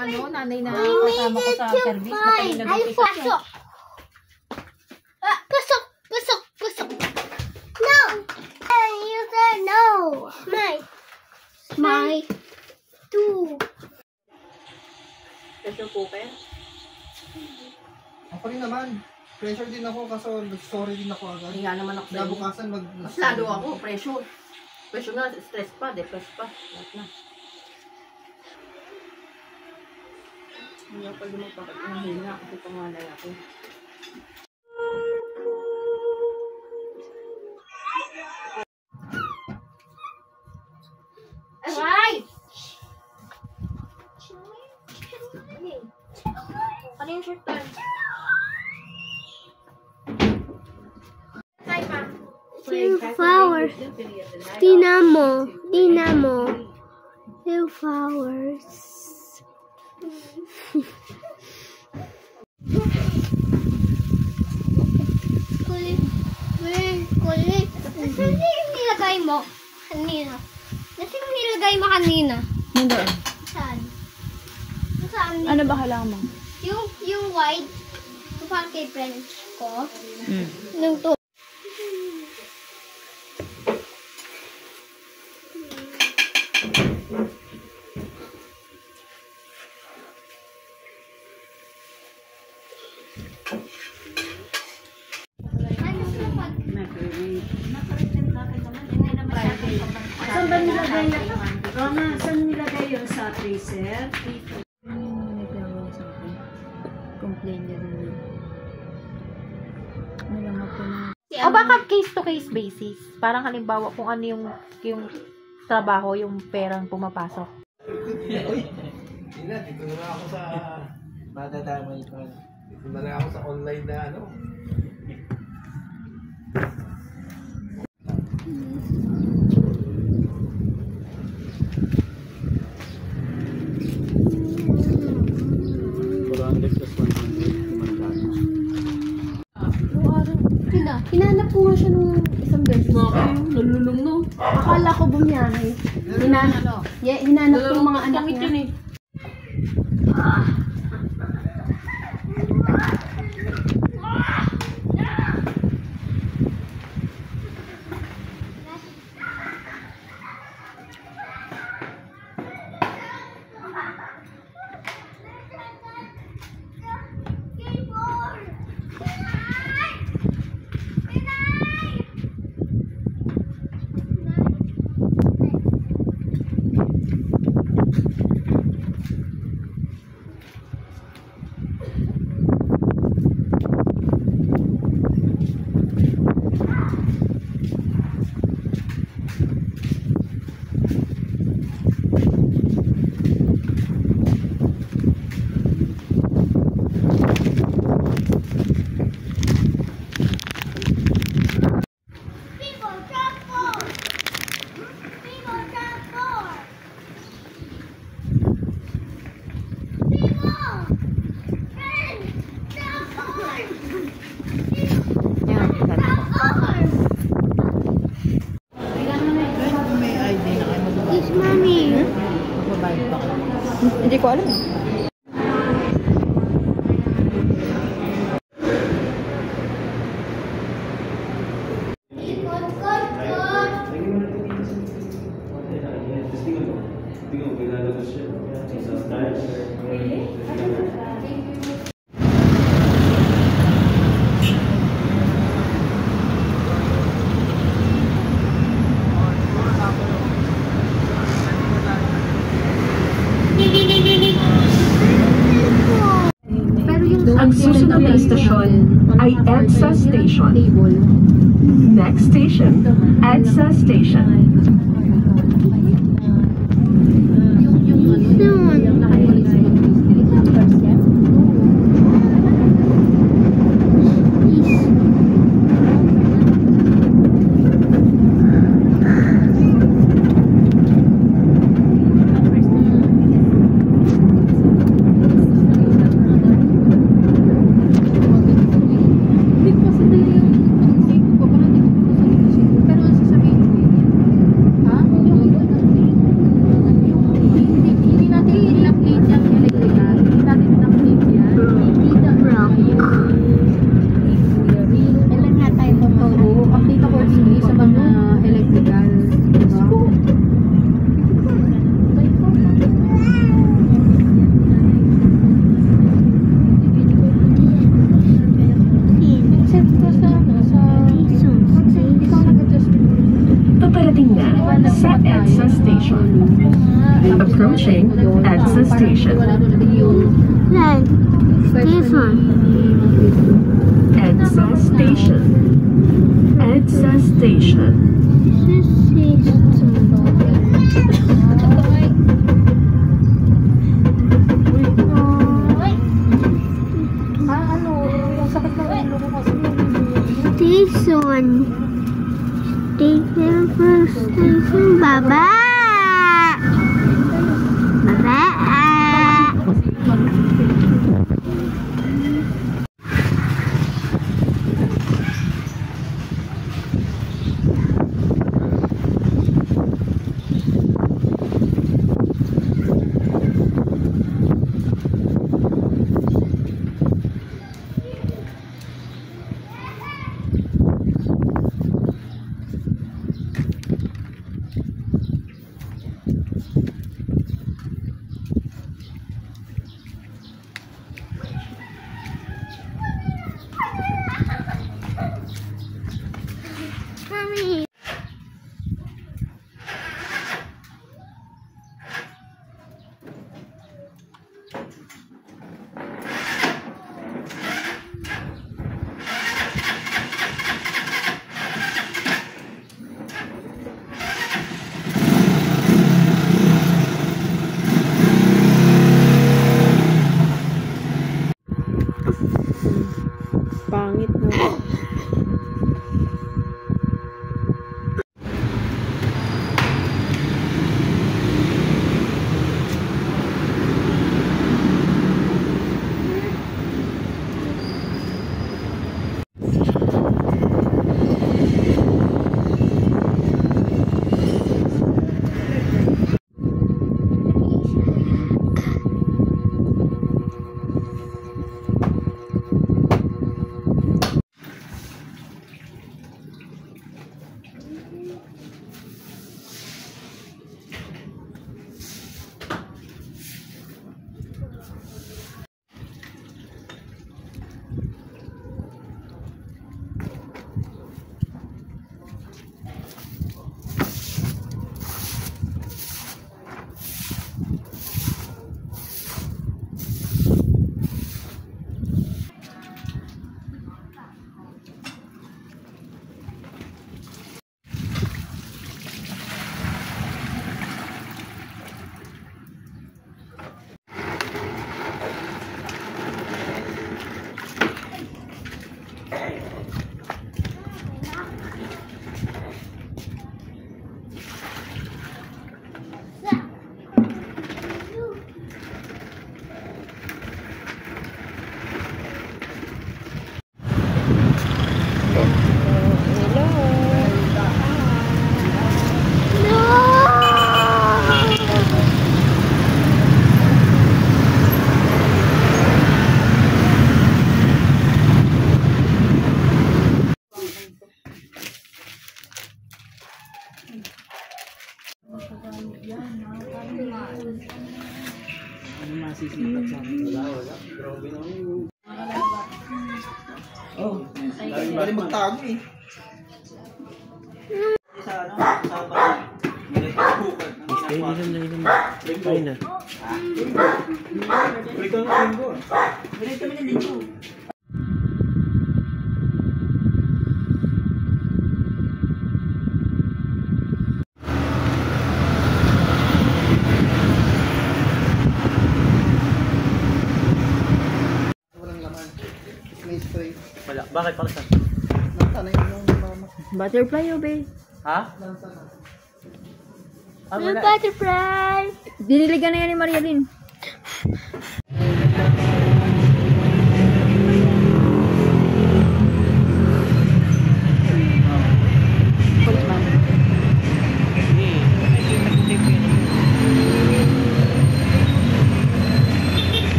ano, nanay na kasama ko sa service. Pasok! Pasok! Pasok! Pasok! No! You said no! My two. Pressure cooker? Ako rin naman. Pressure din ako kasi sorry din ako agad. Hindi nga naman ako sa'yo. Nabukasan mas lalo ako, pressure. Pressure na, stress pa, depress pa. Lahat na. Hindi ako pwede magpakahina kasi pangalay ako. Aray! Ano yung short term? Flowers. Tinamo. Two flowers. Kulit. Saan yung nilagay mo? Kanina. Nasaan yung nilagay mo kanina? Hindi. Saan? Saan? Ano ba kailangan mo? Yung white. Yung parang kay French ko. Nung to. Saan ba nilagay na? Saan nilagay yun sa freezer? Naglawa sa akin. Complain niya rin yun. Nalang ako na. O baka case to case basis. Parang halimbawa kung ano yung trabaho, yung perang pumapasok. Hindi na, dito na ako sa madadamay pa. Dito na ako sa online na ano. Hinanap ko nga siya nung isang beses. Nalulung no. Akala ko bumiyahe. Hinanap ko yung mga anak niya. Hindi ko alam. Ang susunod na istasyon ay EDSA Station. Next station, EDSA Station. Approaching EDSA Station. Like, this one. EDSA Station. EDSA Station. Station. Station first. Station baba. Baba. Mommy. Pangit na. Ano masisipat sa akin? Wala. Grabe na yun. Oh, dali magtago eh. Sa ano? Sa bahay. Bukad. Ayun na. Balik ang linggo. Balik kami ng linggo. Wala. Bakit? Para saan? Butterfly, obe. Ha? Yung butterfly. Diniligan na yan ni Maria Lynn.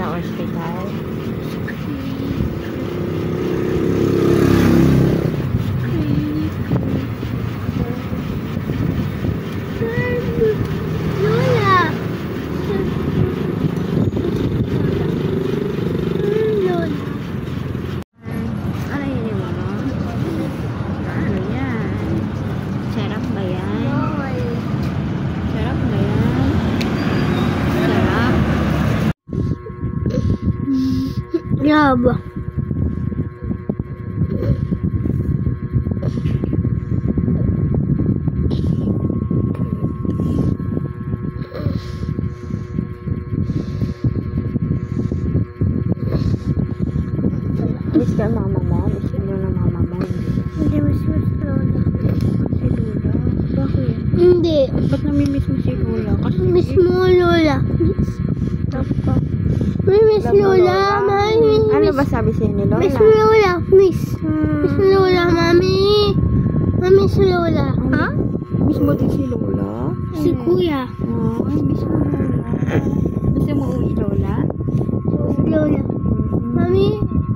sa ospital. Lola. Lola. Ano yun yung ano? Ano yan? Sarap ba yan? Sarap ba yan? Sarap? Yaba. Miss ka mama mo? Miss mo na mama mo? Hindi mas Lola. Si Lola? Bakit? Hindi. Ba't namimiss mo si Lola? Kasi Miss mo Lola. Miss. May Miss Lola. Mami. Ano ba sabi sa'yo ni Lola? Miss Lola. Miss. Miss Lola, mami. Miss Lola. Ha? Miss mo din si Lola? Si Kuya. Oh, ay, miss mo Lola. Gusto mo uwi Lola? Si Lola. Mami.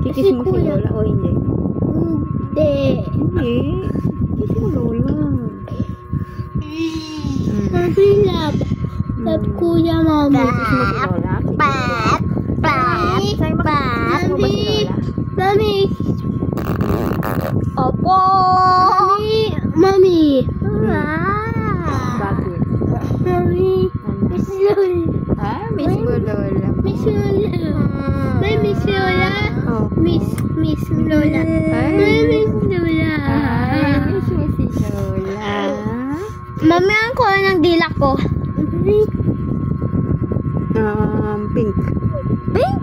Kikis mo si Lola o hindi? Hindi. Hindi. Kiss mo Lola. Mami, love. Love Kuya, mami. Kiss mo si Lola? Mami. Sa'yo makikiss mo ba si Lola? Mami. Opo. Mami. Bakit? Mami. Miss Lola. Ah, miss mo Lola. Miss Lola. May Miss Lola. Oh. Miss Lola. May Miss Lola. Ay, miss mo si Lola. Mami, ang kuha ng dila ko. Pink. Pink?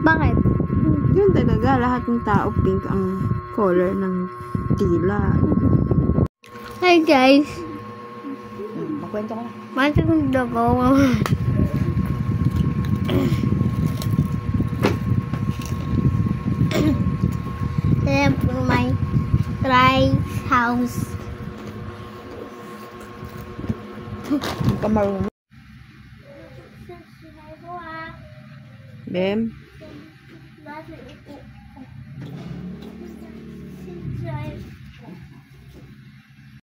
Bakit? Yun talaga, lahat ng tao pink ang color ng tila. Hi guys. Magkwento ka na. Mati kong dago. Then for my rice house. Kamarunong. Bem?